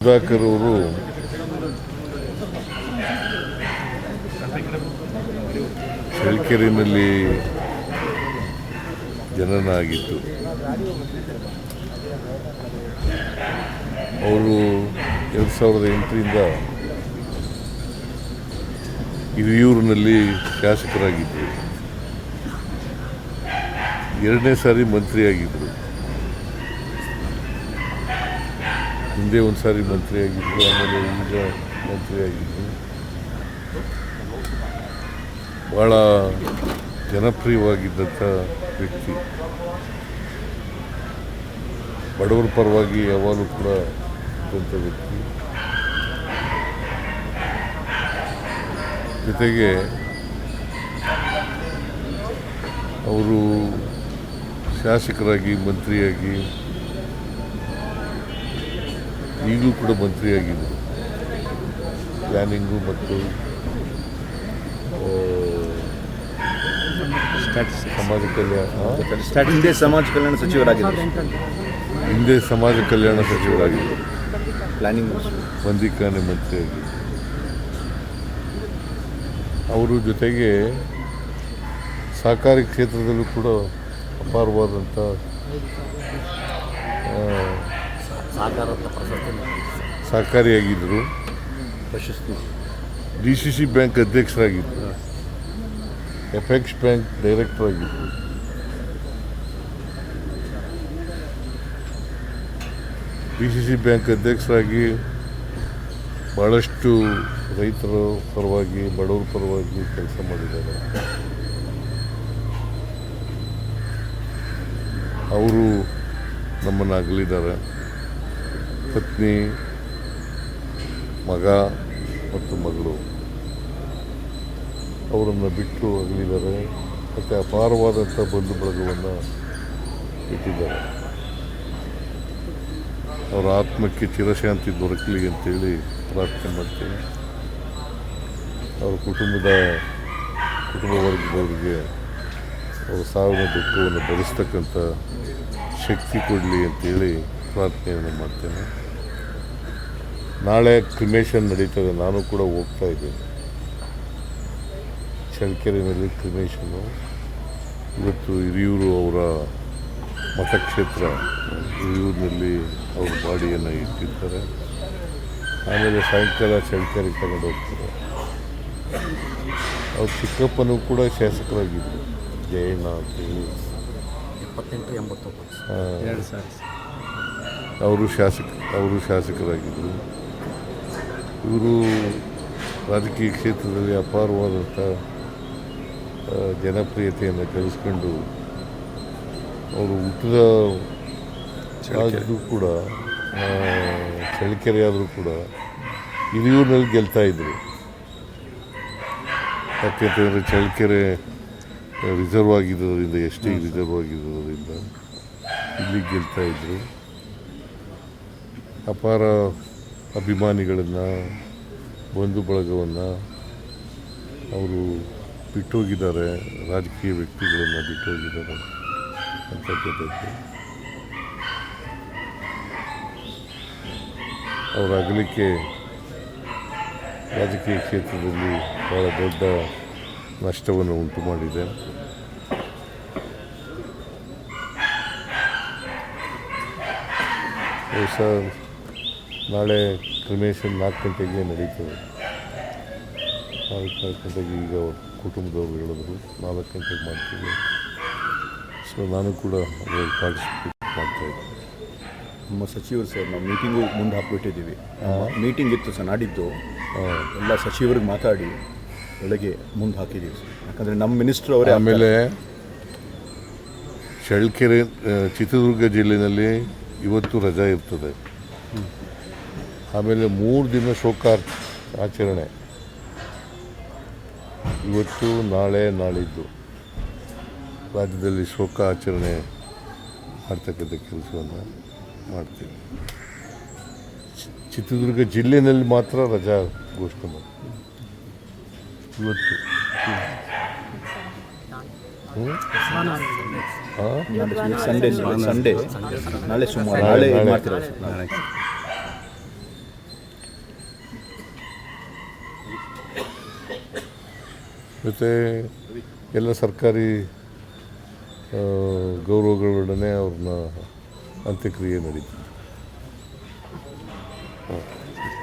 ಸುಧಾಕರ್ ಅವರು ಚಳ್ಳಕೆರೆಯಲ್ಲಿ ಜನನ ಆಗಿದ್ದು. ಅವರು 2008ರಿಂದ ಹಿರಿಯೂರಿನಲ್ಲಿ ಶಾಸಕರಾಗಿದ್ದರು. 2ನೇ ಸಾರಿ ಮಂತ್ರಿಯಾಗಿದ್ದರು. ಹಿಂದೆ ಒಂದು ಸಾರಿ ಮಂತ್ರಿಯಾಗಿದ್ದರು, ಆಮೇಲೆ ಈಗ ಮಂತ್ರಿಯಾಗಿದ್ದರು. ಭಾಳ ಜನಪ್ರಿಯವಾಗಿದ್ದಂಥ ವ್ಯಕ್ತಿ. ಬಡವರ ಪರವಾಗಿ ಯಾವಾಗಲೂ ಕೂಡ ಇದ್ದಂಥ ವ್ಯಕ್ತಿ. ಜೊತೆಗೆ ಅವರು ಶಾಸಕರಾಗಿ, ಮಂತ್ರಿಯಾಗಿ, ಈಗಲೂ ಕೂಡ ಮಂತ್ರಿಯಾಗಿದ್ದರು. ಪ್ಲ್ಯಾನಿಂಗು ಮತ್ತು ಸಮಾಜ ಕಲ್ಯಾಣ ಹಿಂದೆ ಸಮಾಜ ಕಲ್ಯಾಣ ಸಚಿವರಾಗಿದ್ದರು. ಹಿಂದೆ ಸಮಾಜ ಕಲ್ಯಾಣ ಸಚಿವರಾಗಿದ್ದರು. ಪ್ಲಾನಿಂಗ್ ಬಂದಿಖಾನೆ ಮಂತ್ರಿಯಾಗಿದ್ದರು. ಅವರು ಜೊತೆಗೆ ಸಹಕಾರಿ ಕ್ಷೇತ್ರದಲ್ಲೂ ಕೂಡ ಅಪಾರವಾದಂಥ ಸಹಕಾರಿಯಾಗಿದ್ದರು. ಪ್ರಶಸ್ತಿ DCC ಬ್ಯಾಂಕ್ ಅಧ್ಯಕ್ಷರಾಗಿದ್ದರು. ಎಫೆಕ್ಸ್ ಬ್ಯಾಂಕ್ ಡೈರೆಕ್ಟರ್ ಆಗಿದ್ದರು. DCC ಬ್ಯಾಂಕ್ ಅಧ್ಯಕ್ಷರಾಗಿ ಭಾಳಷ್ಟು ರೈತರ ಪರವಾಗಿ, ಬಡವರ ಪರವಾಗಿ ಕೆಲಸ ಮಾಡಿದ್ದಾರೆ. ಅವರು ನಮ್ಮನ್ನು ಅಗಲಿದ್ದಾರೆ. ಪತ್ನಿ, ಮಗ ಮತ್ತು ಮಗಳು ಅವರನ್ನು ಬಿಟ್ಟು ಅಗಲಿದ್ದಾರೆ. ಮತ್ತು ಅಪಾರವಾದಂಥ ಬಂಧು ಬಳಗವನ್ನು ಇಟ್ಟಿದ್ದಾರೆ. ಅವರ ಆತ್ಮಕ್ಕೆ ಚಿರಶಾಂತಿ ದೊರಕಲಿ ಅಂತೇಳಿ ಪ್ರಾರ್ಥನೆ ಮಾಡ್ತೀನಿ. ಅವರ ಕುಟುಂಬ ವರ್ಗದವರಿಗೆ ಅವರ ಸಾವಿನ ದುಃಖವನ್ನು ಭರಿಸ್ತಕ್ಕಂಥ ಶಕ್ತಿ ಕೊಡಲಿ ಅಂತೇಳಿ ಪ್ರಾರ್ಥನೆಯನ್ನು ಮಾಡ್ತೇನೆ. ನಾಳೆ ಕ್ರಿಮೇಷನ್ ನಡೀತದೆ. ನಾನು ಕೂಡ ಹೋಗ್ತಾ ಇದ್ದೇನೆ. ಚಳ್ಳಕೆರೆಯಲ್ಲಿ ಕ್ರಿಮೇಷನ್ನು. ಇವತ್ತು ಹಿರಿಯೂರು ಅವರ ಮತಕ್ಷೇತ್ರ ಹಿರಿಯೂರಿನಲ್ಲಿ ಅವ್ರ ಬಾಡಿಯನ್ನು ಇಟ್ಟಿರ್ತಾರೆ. ಆಮೇಲೆ ಸಾಯಂಕಾಲ ಚಳ್ಳಕೆರೆ ತಗೊಂಡು ಹೋಗ್ತಾರೆ. ಅವ್ರ ಚಿಕ್ಕಪ್ಪನೂ ಕೂಡ ಶಾಸಕರಾಗಿದ್ದರು, ಜಯಣ್ಣ ಅಂತೇಳಿ. 28-89 ಅವರು ಶಾಸಕರಾಗಿದ್ದರು. ಇವರು ರಾಜಕೀಯ ಕ್ಷೇತ್ರದಲ್ಲಿ ಅಪಾರವಾದಂಥ ಜನಪ್ರಿಯತೆಯನ್ನು ಗಳಿಸ್ಕೊಂಡು ಅವರು ಹುಟ್ಟಿದ ಆದರೂ ಕೂಡ ಚಳ್ಳಕೆರೆ ಆದರೂ ಕೂಡ ಹಿರಿಯೂರಿನಲ್ಲಿ ಗೆಲ್ತಾಯಿದ್ರು. ಯಾಕೆಂತಂದರೆ ಚಳ್ಳಕೆರೆ ರಿಸರ್ವ್ ಆಗಿರೋದ್ರಿಂದ, ST ರಿಸರ್ವ್ ಆಗಿರೋದ್ರಿಂದ ಇಲ್ಲಿ ಗೆಲ್ತಾಯಿದ್ರು. ಅಪಾರ ಅಭಿಮಾನಿಗಳನ್ನು, ಬಂಧು ಬಳಗವನ್ನು ಅವರು ಬಿಟ್ಟೋಗಿದ್ದಾರೆ. ರಾಜಕೀಯ ವ್ಯಕ್ತಿಗಳನ್ನು ಬಿಟ್ಟೋಗಿದ್ದಾರೆ ಅಂತ ಗೊತ್ತಾಯಿತು. ಅವರ ಅಗಲಿಕೆ ರಾಜಕೀಯ ಕ್ಷೇತ್ರದಲ್ಲಿ ಭಾಳ ದೊಡ್ಡ ನಷ್ಟವನ್ನು ಉಂಟು ಮಾಡಿದೆ. ನಾಳೆ ಕ್ರಿಮೇಷನ್ 4 ಗಂಟೆಗೆ ನಡೀತದೆ. 4 ಗಂಟೆಗೆ ಈಗ ಕುಟುಂಬದವರು ಹೇಳಿದ್ರು 4 ಗಂಟೆಗೆ ಮಾಡ್ತೀವಿ. ಸೊ ನಾನು ಕೂಡ ಅದರಲ್ಲಿ ಪಾರ್ಟಿಸಿಪೇಟ್ ಮಾಡ್ತಾಯಿದ್ದೆ. ನಮ್ಮ ಸಚಿವರು ಸರ್, ನಾವು ಮೀಟಿಂಗು ಮುಂದೆ ಹಾಕ್ಬಿಟ್ಟಿದ್ದೀವಿ. ಮೀಟಿಂಗ್ ಇತ್ತು ಸರ್ ನಾಡಿದ್ದು. ಎಲ್ಲ ಸಚಿವರಿಗೆ ಮಾತಾಡಿ ಒಳಗೆ ಮುಂದೆ ಹಾಕಿದ್ದೀವಿ ಸರ್. ಯಾಕಂದರೆ ನಮ್ಮ ಮಿನಿಸ್ಟ್ರು ಅವರೇ. ಆಮೇಲೆ ಚಳ್ಳಕೆರೆ, ಚಿತ್ರದುರ್ಗ ಜಿಲ್ಲೆಯಲ್ಲಿ ಇವತ್ತು ರಜಾ ಇರ್ತದೆ. ಆಮೇಲೆ 3 ದಿನ ಆಚರಣೆ. ಇವತ್ತು, ನಾಳೆ, ನಾಳಿದ್ದು ರಾಜ್ಯದಲ್ಲಿ ಶೋಕ ಆಚರಣೆ ಮಾಡ್ತಕ್ಕಂಥ ಕೆಲಸವನ್ನು ಮಾಡ್ತೀವಿ. ಚಿತ್ರದುರ್ಗ ಜಿಲ್ಲೆಯಲ್ಲಿ ಮಾತ್ರ ರಜಾ ಘೋಷಣೆ ಮಾಡ್ತೀವಿ ಇವತ್ತು. ಸಂಡೇ ನಾಳೆ ಸೋಮವಾರ ನಾಳೆ ಮಾಡ್ತೀರಾ? ಮತ್ತು ಎಲ್ಲ ಸರ್ಕಾರಿ ಗೌರವಗಳೊಡನೆ ಅವ್ರನ್ನ ಅಂತ್ಯಕ್ರಿಯೆ ನಡೀತದೆ.